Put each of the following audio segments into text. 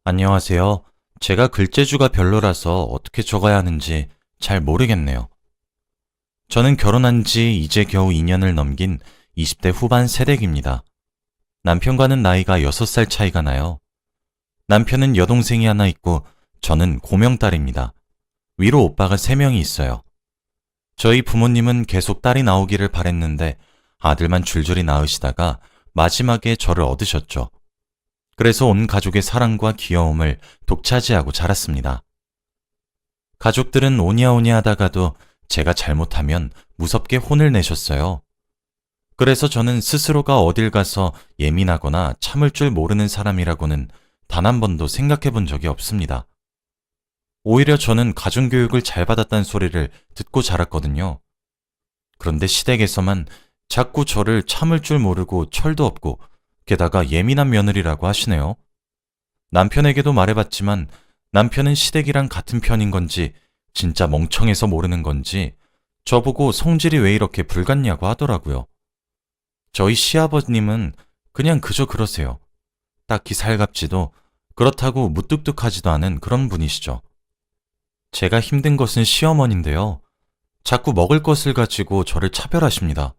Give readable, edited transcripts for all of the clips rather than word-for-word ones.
안녕하세요. 제가 글재주가 별로라서 어떻게 적어야 하는지 잘 모르겠네요. 저는 결혼한 지 이제 겨우 2년을 넘긴 20대 후반 새댁입니다. 남편과는 나이가 6살 차이가 나요. 남편은 여동생이 하나 있고 저는 고명딸입니다. 위로 오빠가 3명이 있어요. 저희 부모님은 계속 딸이 나오기를 바랬는데 아들만 줄줄이 낳으시다가 마지막에 저를 얻으셨죠. 그래서 온 가족의 사랑과 귀여움을 독차지하고 자랐습니다. 가족들은 오냐오냐 하다가도 제가 잘못하면 무섭게 혼을 내셨어요. 그래서 저는 스스로가 어딜 가서 예민하거나 참을 줄 모르는 사람이라고는 단 한 번도 생각해 본 적이 없습니다. 오히려 저는 가정교육을 잘 받았다는 소리를 듣고 자랐거든요. 그런데 시댁에서만 자꾸 저를 참을 줄 모르고 철도 없고 게다가 예민한 며느리라고 하시네요. 남편에게도 말해봤지만 남편은 시댁이랑 같은 편인 건지 진짜 멍청해서 모르는 건지 저보고 성질이 왜 이렇게 불같냐고 하더라고요. 저희 시아버님은 그냥 그저 그러세요. 딱히 살갑지도 그렇다고 무뚝뚝하지도 않은 그런 분이시죠. 제가 힘든 것은 시어머니인데요. 자꾸 먹을 것을 가지고 저를 차별하십니다.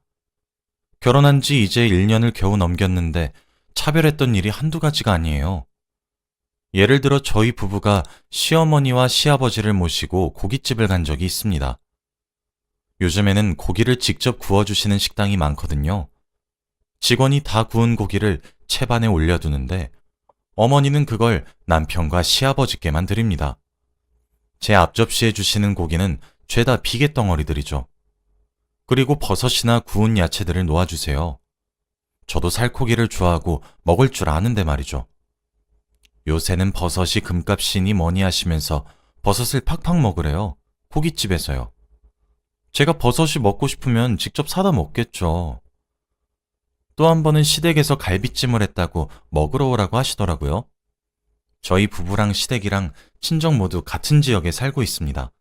결혼한 지 이제 1년을 겨우 넘겼는데 차별했던 일이 한두 가지가 아니에요. 예를 들어 저희 부부가 시어머니와 시아버지를 모시고 고깃집을 간 적이 있습니다. 요즘에는 고기를 직접 구워주시는 식당이 많거든요. 직원이 다 구운 고기를 채반에 올려두는데 어머니는 그걸 남편과 시아버지께만 드립니다. 제 앞접시에 주시는 고기는 죄다 비계덩어리들이죠. 그리고 버섯이나 구운 야채들을 놓아주세요. 저도 살코기를 좋아하고 먹을 줄 아는데 말이죠. 요새는 버섯이 금값이니 뭐니 하시면서 버섯을 팍팍 먹으래요. 고깃집에서요. 제가 버섯이 먹고 싶으면 직접 사다 먹겠죠. 또 한 번은 시댁에서 갈비찜을 했다고 먹으러 오라고 하시더라고요. 저희 부부랑 시댁이랑 친정 모두 같은 지역에 살고 있습니다.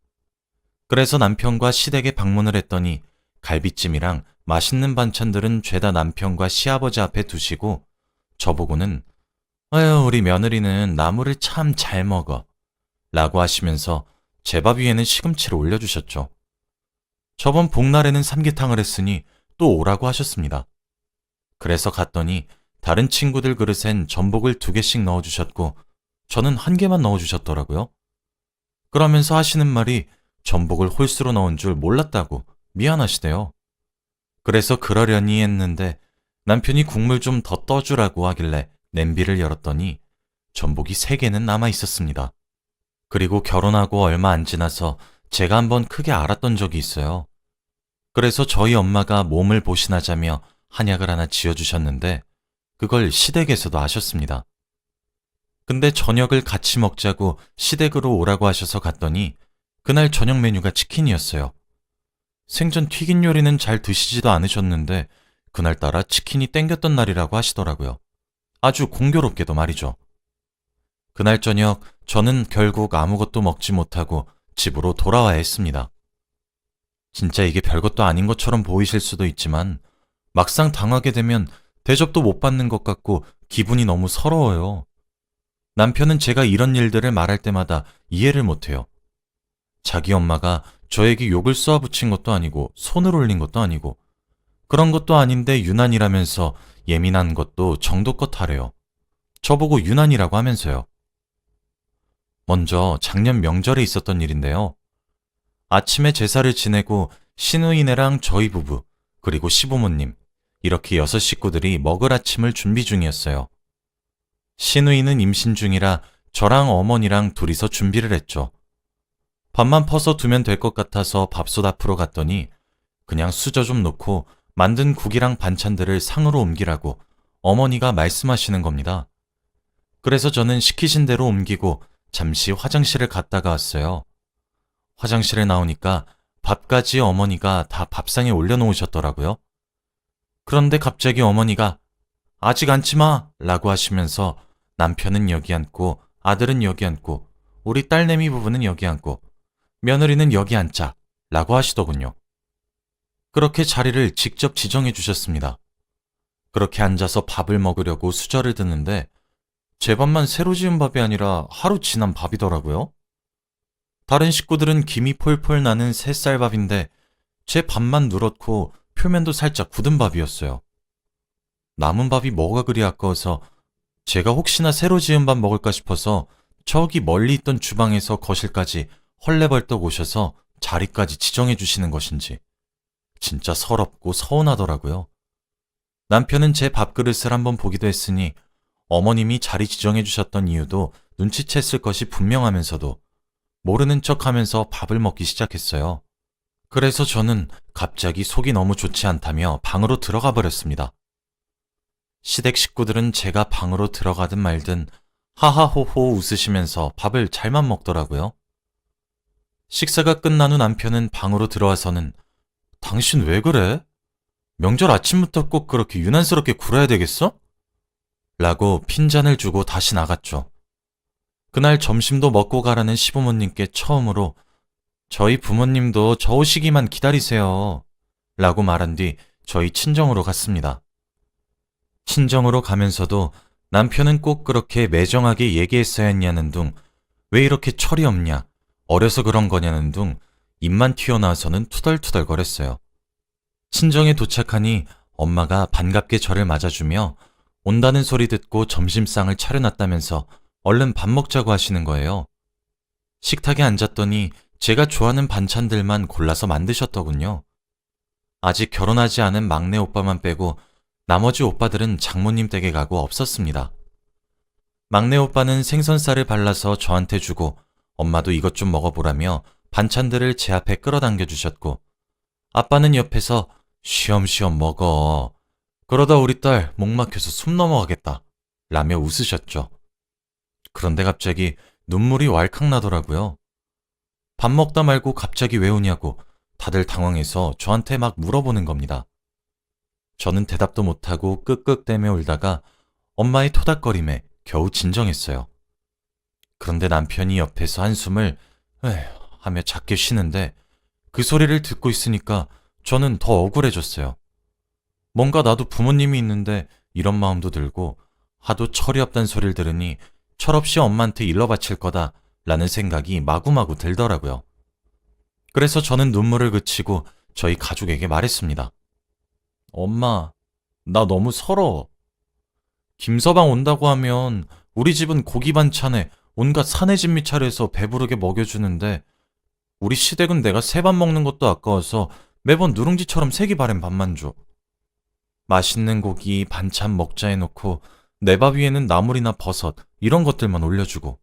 그래서 남편과 시댁에 방문을 했더니 갈비찜이랑 맛있는 반찬들은 죄다 남편과 시아버지 앞에 두시고 저보고는 아유 우리 며느리는 나물을 참 잘 먹어 라고 하시면서 제 밥 위에는 시금치를 올려주셨죠. 저번 복날에는 삼계탕을 했으니 또 오라고 하셨습니다. 그래서 갔더니 다른 친구들 그릇엔 전복을 2개씩 넣어주셨고 저는 1개만 넣어주셨더라고요. 그러면서 하시는 말이 전복을 홀수로 넣은 줄 몰랐다고 미안하시대요. 그래서 그러려니 했는데 남편이 국물 좀 더 떠주라고 하길래 냄비를 열었더니 전복이 3개는 남아 있었습니다. 그리고 결혼하고 얼마 안 지나서 제가 한번 크게 알았던 적이 있어요. 그래서 저희 엄마가 몸을 보신하자며 한약을 하나 지어주셨는데 그걸 시댁에서도 아셨습니다. 근데 저녁을 같이 먹자고 시댁으로 오라고 하셔서 갔더니 그날 저녁 메뉴가 치킨이었어요. 생전 튀긴 요리는 잘 드시지도 않으셨는데 그날따라 치킨이 땡겼던 날이라고 하시더라고요. 아주 공교롭게도 말이죠. 그날 저녁 저는 결국 아무것도 먹지 못하고 집으로 돌아와야 했습니다. 진짜 이게 별것도 아닌 것처럼 보이실 수도 있지만 막상 당하게 되면 대접도 못 받는 것 같고 기분이 너무 서러워요. 남편은 제가 이런 일들을 말할 때마다 이해를 못해요. 자기 엄마가 저에게 욕을 쏘아붙인 것도 아니고 손을 올린 것도 아니고 그런 것도 아닌데 유난이라면서 예민한 것도 정도껏 하래요. 저보고 유난이라고 하면서요. 먼저 작년 명절에 있었던 일인데요. 아침에 제사를 지내고 시누이네랑 저희 부부 그리고 시부모님 이렇게 6식구들이 먹을 아침을 준비 중이었어요. 시누이는 임신 중이라 저랑 어머니랑 둘이서 준비를 했죠. 밥만 퍼서 두면 될 것 같아서 밥솥 앞으로 갔더니 그냥 수저 좀 놓고 만든 국이랑 반찬들을 상으로 옮기라고 어머니가 말씀하시는 겁니다. 그래서 저는 시키신 대로 옮기고 잠시 화장실을 갔다가 왔어요. 화장실에 나오니까 밥까지 어머니가 다 밥상에 올려놓으셨더라고요. 그런데 갑자기 어머니가 아직 앉지 마! 라고 하시면서 남편은 여기 앉고 아들은 여기 앉고 우리 딸내미 부부는 여기 앉고 며느리는 여기 앉자 라고 하시더군요. 그렇게 자리를 직접 지정해 주셨습니다. 그렇게 앉아서 밥을 먹으려고 수저를 드는데 제 밥만 새로 지은 밥이 아니라 하루 지난 밥이더라고요. 다른 식구들은 김이 폴폴 나는 새쌀밥인데 제 밥만 누렇고 표면도 살짝 굳은 밥이었어요. 남은 밥이 뭐가 그리 아까워서 제가 혹시나 새로 지은 밥 먹을까 싶어서 저기 멀리 있던 주방에서 거실까지 헐레벌떡 오셔서 자리까지 지정해 주시는 것인지 진짜 서럽고 서운하더라고요. 남편은 제 밥그릇을 한번 보기도 했으니 어머님이 자리 지정해 주셨던 이유도 눈치챘을 것이 분명하면서도 모르는 척 하면서 밥을 먹기 시작했어요. 그래서 저는 갑자기 속이 너무 좋지 않다며 방으로 들어가 버렸습니다. 시댁 식구들은 제가 방으로 들어가든 말든 하하호호 웃으시면서 밥을 잘만 먹더라고요. 식사가 끝난 후 남편은 방으로 들어와서는 당신 왜 그래? 명절 아침부터 꼭 그렇게 유난스럽게 굴어야 되겠어? 라고 핀잔을 주고 다시 나갔죠. 그날 점심도 먹고 가라는 시부모님께 처음으로 저희 부모님도 저 오시기만 기다리세요. 라고 말한 뒤 저희 친정으로 갔습니다. 친정으로 가면서도 남편은 꼭 그렇게 매정하게 얘기했어야 했냐는 둥, 왜 이렇게 철이 없냐, 어려서 그런 거냐는 둥, 입만 튀어나와서는 투덜투덜거렸어요. 친정에 도착하니 엄마가 반갑게 저를 맞아주며 온다는 소리 듣고 점심상을 차려놨다면서 얼른 밥 먹자고 하시는 거예요. 식탁에 앉았더니 제가 좋아하는 반찬들만 골라서 만드셨더군요. 아직 결혼하지 않은 막내 오빠만 빼고 나머지 오빠들은 장모님 댁에 가고 없었습니다. 막내 오빠는 생선살을 발라서 저한테 주고 엄마도 이것 좀 먹어보라며 반찬들을 제 앞에 끌어당겨 주셨고 아빠는 옆에서 쉬엄쉬엄 먹어. 그러다 우리 딸 목 막혀서 숨 넘어가겠다. 라며 웃으셨죠. 그런데 갑자기 눈물이 왈칵 나더라고요. 밥 먹다 말고 갑자기 왜 우냐고 다들 당황해서 저한테 막 물어보는 겁니다. 저는 대답도 못하고 끄끄대며 울다가 엄마의 토닥거림에 겨우 진정했어요. 그런데 남편이 옆에서 한숨을 에휴 하며 작게 쉬는데 그 소리를 듣고 있으니까 저는 더 억울해졌어요. 뭔가 나도 부모님이 있는데 이런 마음도 들고 하도 철이 없단 소리를 들으니 철없이 엄마한테 일러 바칠 거다 라는 생각이 마구마구 들더라고요. 그래서 저는 눈물을 그치고 저희 가족에게 말했습니다. 엄마, 나 너무 서러워. 김서방 온다고 하면 우리 집은 고기 반찬에 온갖 산의 진미 차려서 배부르게 먹여주는데 우리 시댁은 내가 새 밥 먹는 것도 아까워서 매번 누룽지처럼 색이 바랜 밥만 줘. 맛있는 고기 반찬 먹자 해놓고 내 밥 위에는 나물이나 버섯 이런 것들만 올려주고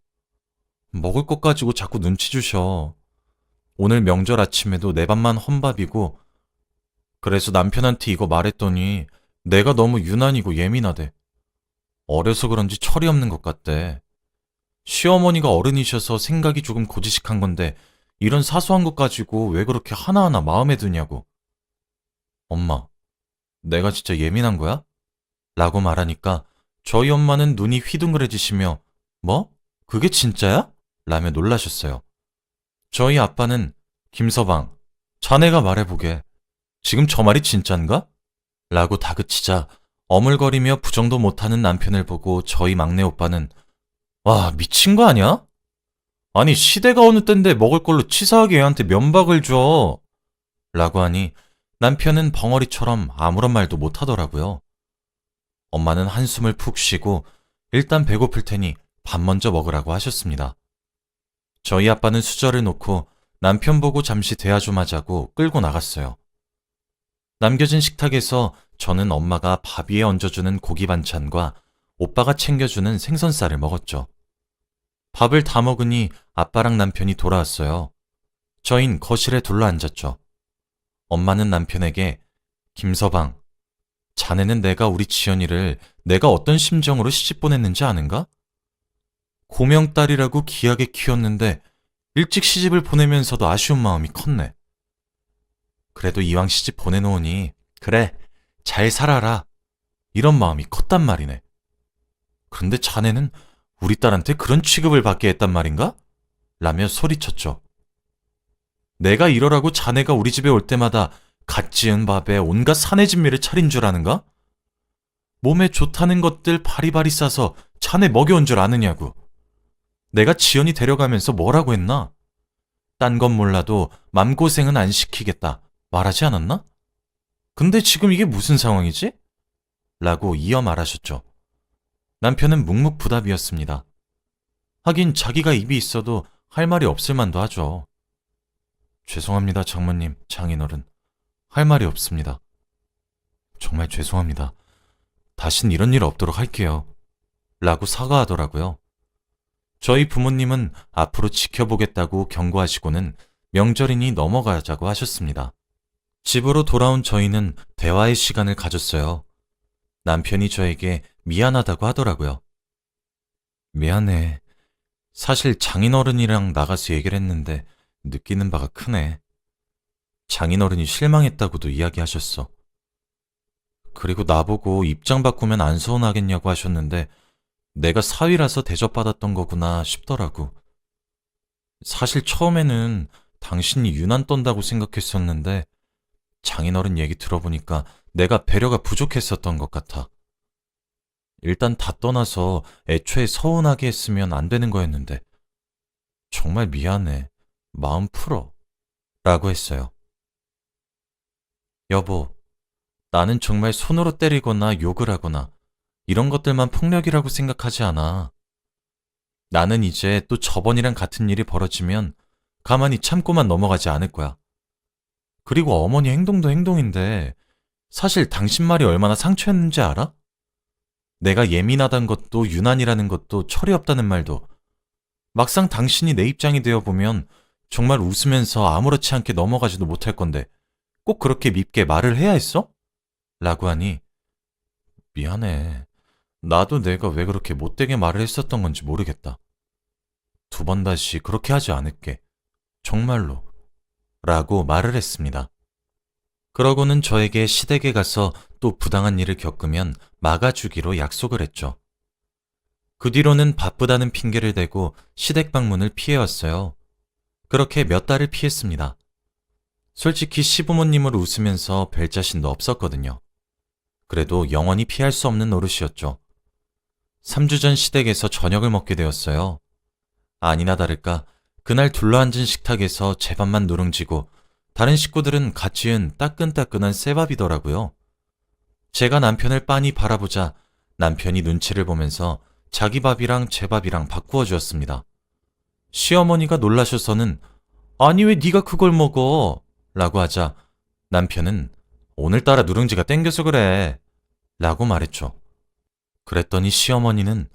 먹을 것 가지고 자꾸 눈치 주셔. 오늘 명절 아침에도 내 밥만 헌밥이고 그래서 남편한테 이거 말했더니 내가 너무 유난이고 예민하대. 어려서 그런지 철이 없는 것 같대. 시어머니가 어른이셔서 생각이 조금 고지식한 건데 이런 사소한 것 가지고 왜 그렇게 하나하나 마음에 드냐고. 엄마, 내가 진짜 예민한 거야? 라고 말하니까 저희 엄마는 눈이 휘둥그레지시며 뭐? 그게 진짜야? 라며 놀라셨어요. 저희 아빠는 김서방, 자네가 말해보게. 지금 저 말이 진짠가? 라고 다그치자 어물거리며 부정도 못하는 남편을 보고 저희 막내 오빠는 와, 미친 거 아니야? 아니, 시대가 어느 땐데 먹을 걸로 치사하게 애한테 면박을 줘. 라고 하니 남편은 벙어리처럼 아무런 말도 못하더라고요. 엄마는 한숨을 푹 쉬고 일단 배고플 테니 밥 먼저 먹으라고 하셨습니다. 저희 아빠는 수저를 놓고 남편 보고 잠시 대화 좀 하자고 끌고 나갔어요. 남겨진 식탁에서 저는 엄마가 밥 위에 얹어주는 고기 반찬과 오빠가 챙겨주는 생선살을 먹었죠. 밥을 다 먹으니 아빠랑 남편이 돌아왔어요. 저흰 거실에 둘러앉았죠. 엄마는 남편에게 김서방, 자네는 내가 우리 지연이를 내가 어떤 심정으로 시집 보냈는지 아는가? 고명딸이라고 귀하게 키웠는데 일찍 시집을 보내면서도 아쉬운 마음이 컸네. 그래도 이왕 시집 보내놓으니 그래, 잘 살아라. 이런 마음이 컸단 말이네. 그런데 자네는 우리 딸한테 그런 취급을 받게 했단 말인가? 라며 소리쳤죠. 내가 이러라고 자네가 우리 집에 올 때마다 갓 지은 밥에 온갖 산의 진미를 차린 줄 아는가? 몸에 좋다는 것들 바리바리 싸서 자네 먹여온 줄 아느냐고. 내가 지연이 데려가면서 뭐라고 했나? 딴 건 몰라도 맘고생은 안 시키겠다 말하지 않았나? 근데 지금 이게 무슨 상황이지? 라고 이어 말하셨죠. 남편은 묵묵부답이었습니다. 하긴 자기가 입이 있어도 할 말이 없을 만도 하죠. 죄송합니다, 장모님, 장인어른. 할 말이 없습니다. 정말 죄송합니다. 다신 이런 일 없도록 할게요. 라고 사과하더라고요. 저희 부모님은 앞으로 지켜보겠다고 경고하시고는 명절이니 넘어가자고 하셨습니다. 집으로 돌아온 저희는 대화의 시간을 가졌어요. 남편이 저에게 미안하다고 하더라고요. 미안해. 사실 장인어른이랑 나가서 얘기를 했는데 느끼는 바가 크네. 장인어른이 실망했다고도 이야기하셨어. 그리고 나보고 입장 바꾸면 안 서운하겠냐고 하셨는데 내가 사위라서 대접받았던 거구나 싶더라고. 사실 처음에는 당신이 유난 떤다고 생각했었는데 장인어른 얘기 들어보니까 내가 배려가 부족했었던 것 같아. 일단 다 떠나서 애초에 서운하게 했으면 안 되는 거였는데 정말 미안해. 마음 풀어. 라고 했어요. 여보, 나는 정말 손으로 때리거나 욕을 하거나 이런 것들만 폭력이라고 생각하지 않아. 나는 이제 또 저번이랑 같은 일이 벌어지면 가만히 참고만 넘어가지 않을 거야. 그리고 어머니 행동도 행동인데 사실 당신 말이 얼마나 상처였는지 알아? 내가 예민하다는 것도 유난이라는 것도 철이 없다는 말도 막상 당신이 내 입장이 되어보면 정말 웃으면서 아무렇지 않게 넘어가지도 못할 건데 꼭 그렇게 밉게 말을 해야 했어? 라고 하니 미안해. 나도 내가 왜 그렇게 못되게 말을 했었던 건지 모르겠다. 두 번 다시 그렇게 하지 않을게. 정말로. 라고 말을 했습니다. 그러고는 저에게 시댁에 가서 또 부당한 일을 겪으면 막아주기로 약속을 했죠. 그 뒤로는 바쁘다는 핑계를 대고 시댁 방문을 피해왔어요. 그렇게 몇 달을 피했습니다. 솔직히 시부모님을 웃으면서 뵐 자신도 없었거든요. 그래도 영원히 피할 수 없는 노릇이었죠. 3주 전 시댁에서 저녁을 먹게 되었어요. 아니나 다를까 그날 둘러앉은 식탁에서 제 밥만 누룽지고 다른 식구들은 갓 지은 따끈따끈한 쇠밥이더라고요. 제가 남편을 빤히 바라보자 남편이 눈치를 보면서 자기 밥이랑 제 밥이랑 바꾸어 주었습니다. 시어머니가 놀라셔서는 아니 왜 네가 그걸 먹어? 라고 하자 남편은 오늘따라 누룽지가 땡겨서 그래 라고 말했죠. 그랬더니 시어머니는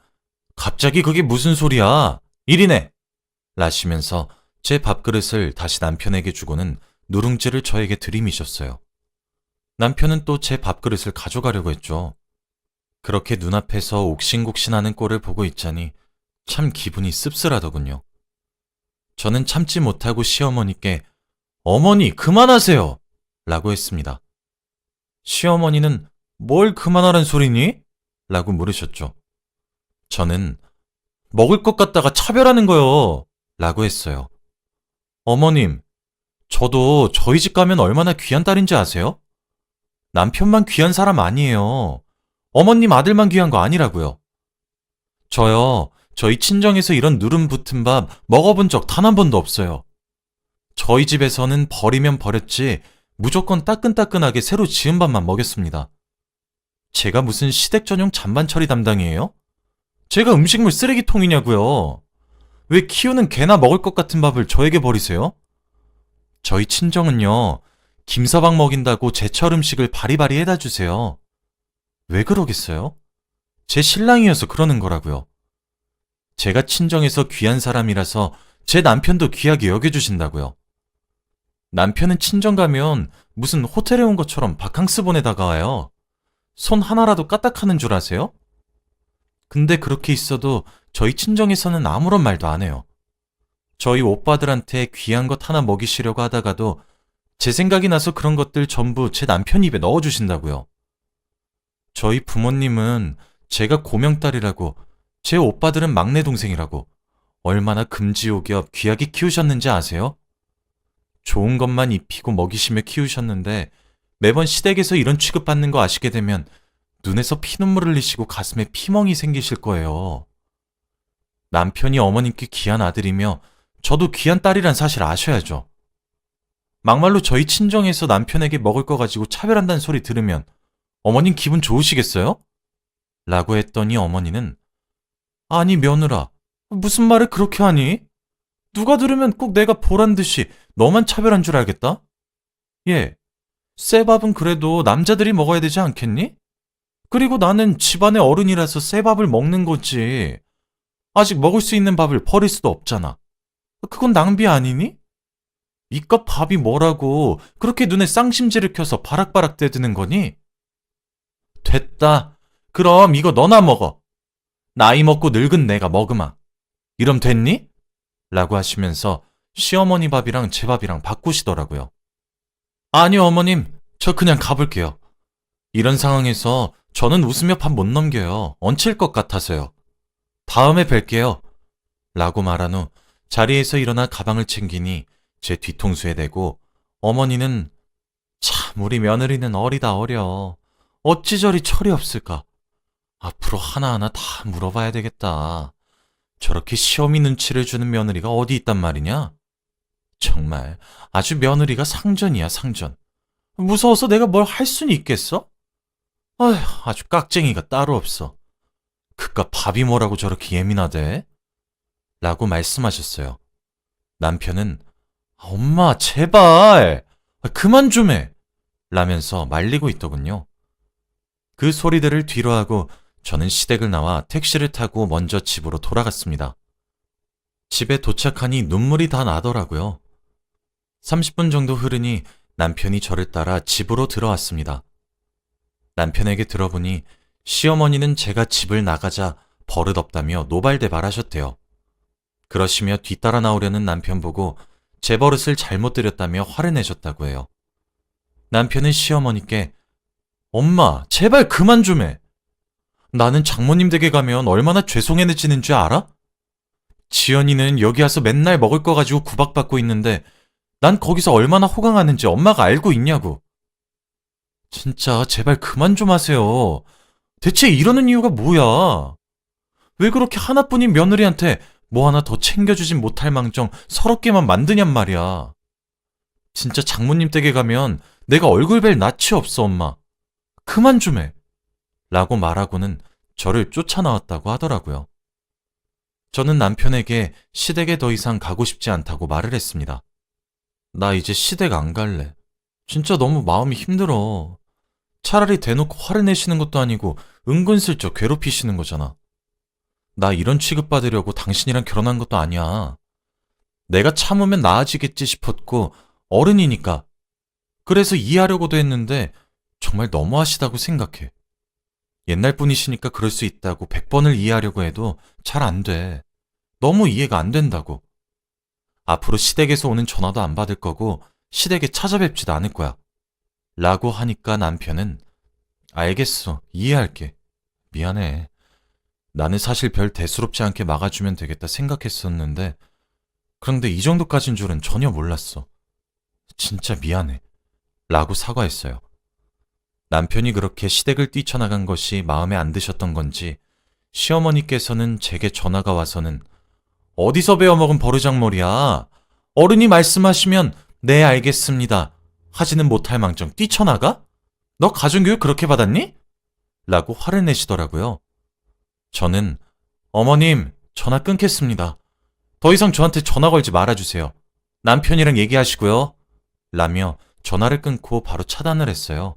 갑자기 그게 무슨 소리야? 이리네! 라시면서 제 밥그릇을 다시 남편에게 주고는 누룽지를 저에게 들이미셨어요. 남편은 또 제 밥그릇을 가져가려고 했죠. 그렇게 눈앞에서 옥신곡신하는 꼴을 보고 있자니 참 기분이 씁쓸하더군요. 저는 참지 못하고 시어머니께 어머니 그만하세요! 라고 했습니다. 시어머니는 뭘 그만하란 소리니? 라고 물으셨죠. 저는 먹을 것 갖다가 차별하는 거요. 라고 했어요. 어머님, 저도 저희 집 가면 얼마나 귀한 딸인지 아세요? 남편만 귀한 사람 아니에요. 어머님 아들만 귀한 거 아니라고요. 저요, 저희 친정에서 이런 누름 붙은 밥 먹어본 적 단 한 번도 없어요. 저희 집에서는 버리면 버렸지 무조건 따끈따끈하게 새로 지은 밥만 먹였습니다. 제가 무슨 시댁 전용 잔반 처리 담당이에요? 제가 음식물 쓰레기통이냐고요. 왜 키우는 개나 먹을 것 같은 밥을 저에게 버리세요? 저희 친정은요, 김서방 먹인다고 제철 음식을 바리바리 해다 주세요. 왜 그러겠어요? 제 신랑이어서 그러는 거라고요. 제가 친정에서 귀한 사람이라서 제 남편도 귀하게 여겨주신다고요. 남편은 친정 가면 무슨 호텔에 온 것처럼 바캉스 보내다가 와요. 손 하나라도 까딱하는 줄 아세요? 근데 그렇게 있어도 저희 친정에서는 아무런 말도 안 해요. 저희 오빠들한테 귀한 것 하나 먹이시려고 하다가도 제 생각이 나서 그런 것들 전부 제 남편 입에 넣어주신다고요. 저희 부모님은 제가 고명딸이라고, 제 오빠들은 막내 동생이라고 얼마나 금지옥엽 귀하게 키우셨는지 아세요? 좋은 것만 입히고 먹이시며 키우셨는데 매번 시댁에서 이런 취급받는 거 아시게 되면 눈에서 피눈물을 흘리시고 가슴에 피멍이 생기실 거예요. 남편이 어머님께 귀한 아들이며 저도 귀한 딸이란 사실 아셔야죠. 막말로 저희 친정에서 남편에게 먹을 거 가지고 차별한다는 소리 들으면 어머님 기분 좋으시겠어요? 라고 했더니 어머니는 아니 며느라, 무슨 말을 그렇게 하니? 누가 들으면 꼭 내가 보란 듯이 너만 차별한 줄 알겠다? 예, 새 밥은 그래도 남자들이 먹어야 되지 않겠니? 그리고 나는 집안의 어른이라서 새 밥을 먹는 거지. 아직 먹을 수 있는 밥을 버릴 수도 없잖아. 그건 낭비 아니니? 이깟 밥이 뭐라고 그렇게 눈에 쌍심지를 켜서 바락바락 대드는 거니? 됐다. 그럼 이거 너나 먹어. 나이 먹고 늙은 내가 먹으마. 이럼 됐니? 라고 하시면서 시어머니 밥이랑 제 밥이랑 바꾸시더라고요. 아니요, 어머님. 저 그냥 가볼게요. 이런 상황에서 저는 웃으며 밥 못 넘겨요. 얹힐 것 같아서요. 다음에 뵐게요. 라고 말한 후 자리에서 일어나 가방을 챙기니 제 뒤통수에 대고 어머니는 참 우리 며느리는 어리다 어려. 어찌 저리 철이 없을까. 앞으로 하나하나 다 물어봐야 되겠다. 저렇게 시어미 눈치를 주는 며느리가 어디 있단 말이냐? 정말 아주 며느리가 상전이야 상전. 무서워서 내가 뭘 할 수는 있겠어? 아휴, 아주 깍쟁이가 따로 없어. 그깟 밥이 뭐라고 저렇게 예민하대? 라고 말씀하셨어요. 남편은 엄마 제발 그만 좀 해! 라면서 말리고 있더군요. 그 소리들을 뒤로하고 저는 시댁을 나와 택시를 타고 먼저 집으로 돌아갔습니다. 집에 도착하니 눈물이 다 나더라고요. 30분 정도 흐르니 남편이 저를 따라 집으로 들어왔습니다. 남편에게 들어보니 시어머니는 제가 집을 나가자 버릇없다며 노발대발하셨대요. 그러시며 뒤따라 나오려는 남편 보고 제 버릇을 잘못 들였다며 화를 내셨다고 해요. 남편은 시어머니께 엄마 제발 그만 좀 해. 나는 장모님 댁에 가면 얼마나 죄송해지는 줄 알아? 지연이는 여기 와서 맨날 먹을 거 가지고 구박받고 있는데 난 거기서 얼마나 호강하는지 엄마가 알고 있냐고. 진짜 제발 그만 좀 하세요. 대체 이러는 이유가 뭐야? 왜 그렇게 하나뿐인 며느리한테 뭐 하나 더 챙겨주진 못할 망정 서럽게만 만드냔 말이야. 진짜 장모님 댁에 가면 내가 얼굴 뵐 낯이 없어 엄마. 그만 좀 해. 라고 말하고는 저를 쫓아나왔다고 하더라고요. 저는 남편에게 시댁에 더 이상 가고 싶지 않다고 말을 했습니다. 나 이제 시댁 안 갈래. 진짜 너무 마음이 힘들어. 차라리 대놓고 화를 내시는 것도 아니고 은근슬쩍 괴롭히시는 거잖아. 나 이런 취급받으려고 당신이랑 결혼한 것도 아니야. 내가 참으면 나아지겠지 싶었고 어른이니까. 그래서 이해하려고도 했는데 정말 너무하시다고 생각해. 옛날 분이시니까 그럴 수 있다고 100번을 이해하려고 해도 잘 안 돼. 너무 이해가 안 된다고. 앞으로 시댁에서 오는 전화도 안 받을 거고 시댁에 찾아뵙지도 않을 거야. 라고 하니까 남편은 알겠어. 이해할게. 미안해. 나는 사실 별 대수롭지 않게 막아주면 되겠다 생각했었는데 그런데 이 정도까진 줄은 전혀 몰랐어. 진짜 미안해. 라고 사과했어요. 남편이 그렇게 시댁을 뛰쳐나간 것이 마음에 안 드셨던 건지 시어머니께서는 제게 전화가 와서는 어디서 배워먹은 버르장머리야. 어른이 말씀하시면 네 알겠습니다. 하지는 못할 망정 뛰쳐나가? 너 가정교육 그렇게 받았니? 라고 화를 내시더라고요. 저는 어머님 전화 끊겠습니다. 더 이상 저한테 전화 걸지 말아주세요. 남편이랑 얘기하시고요. 라며 전화를 끊고 바로 차단을 했어요.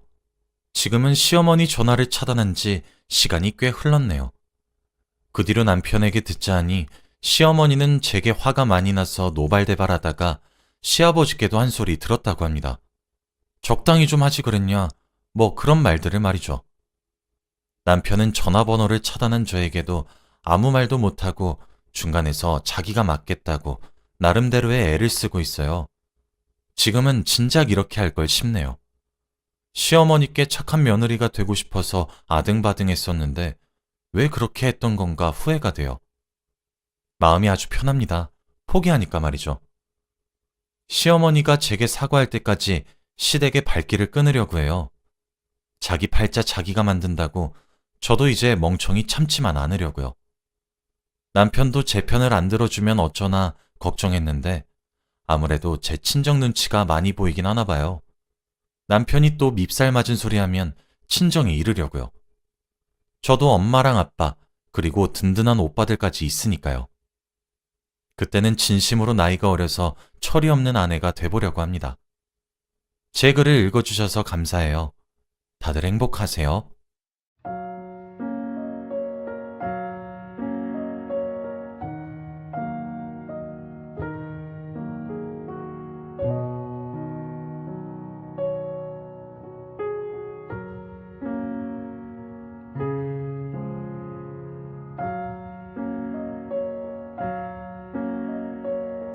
지금은 시어머니 전화를 차단한 지 시간이 꽤 흘렀네요. 그 뒤로 남편에게 듣자 하니 시어머니는 제게 화가 많이 나서 노발대발하다가 시아버지께도 한 소리 들었다고 합니다. 적당히 좀 하지 그랬냐? 뭐 그런 말들을 말이죠. 남편은 전화번호를 차단한 저에게도 아무 말도 못하고 중간에서 자기가 맡겠다고 나름대로의 애를 쓰고 있어요. 지금은 진작 이렇게 할 걸 싶네요. 시어머니께 착한 며느리가 되고 싶어서 아등바등했었는데 왜 그렇게 했던 건가 후회가 돼요. 마음이 아주 편합니다. 포기하니까 말이죠. 시어머니가 제게 사과할 때까지 시댁의 발길을 끊으려고 해요. 자기 팔자 자기가 만든다고 저도 이제 멍청이 참지만 않으려고요. 남편도 제 편을 안 들어주면 어쩌나 걱정했는데 아무래도 제 친정 눈치가 많이 보이긴 하나 봐요. 남편이 또 밉살 맞은 소리 하면 친정에 이르려고요. 저도 엄마랑 아빠, 그리고 든든한 오빠들까지 있으니까요. 그때는 진심으로 나이가 어려서 철이 없는 아내가 돼보려고 합니다. 제 글을 읽어주셔서 감사해요. 다들 행복하세요.